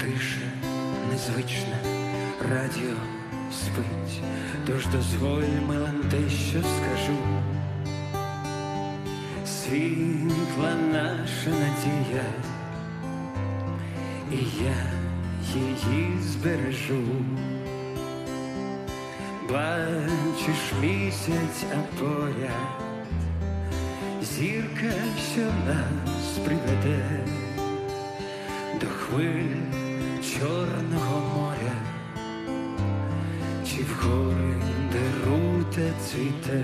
Тиша незвична, радіо спить, тож дозволь, милим, те, що скажу. Світла наша надія, і я її збережу. Бачиш місяць, а поряд зірка, що нас приведе до хвиль Чорного моря, чи в гори, де рута цвіте.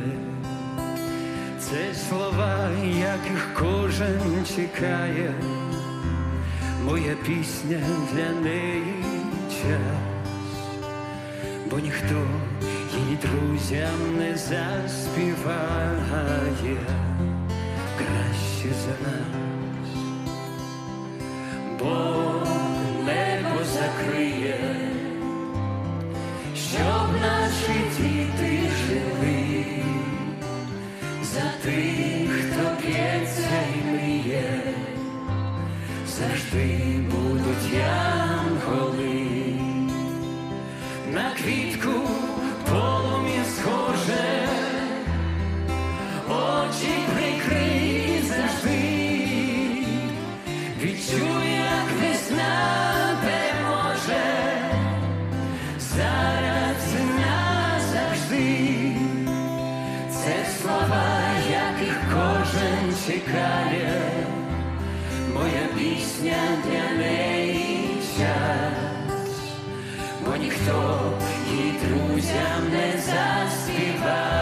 Це слова, яких кожен чекає, моя пісня для неї час, бо ніхто її друзям не заспіває краще за нас. Бог небо закриє, щоб наші діти жили, за тих, хто п'ється і мріє, завжди будуть янголи. На квітку полум'я схоже, очі прикрий завжди, відчуй, як весна переможе, зараз і назавжди. Це слова, яких кожен чекає, моя пісня для неї час, бо ніхто її друзям не заспіває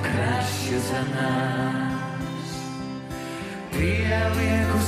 краще за нас. П'яв, як у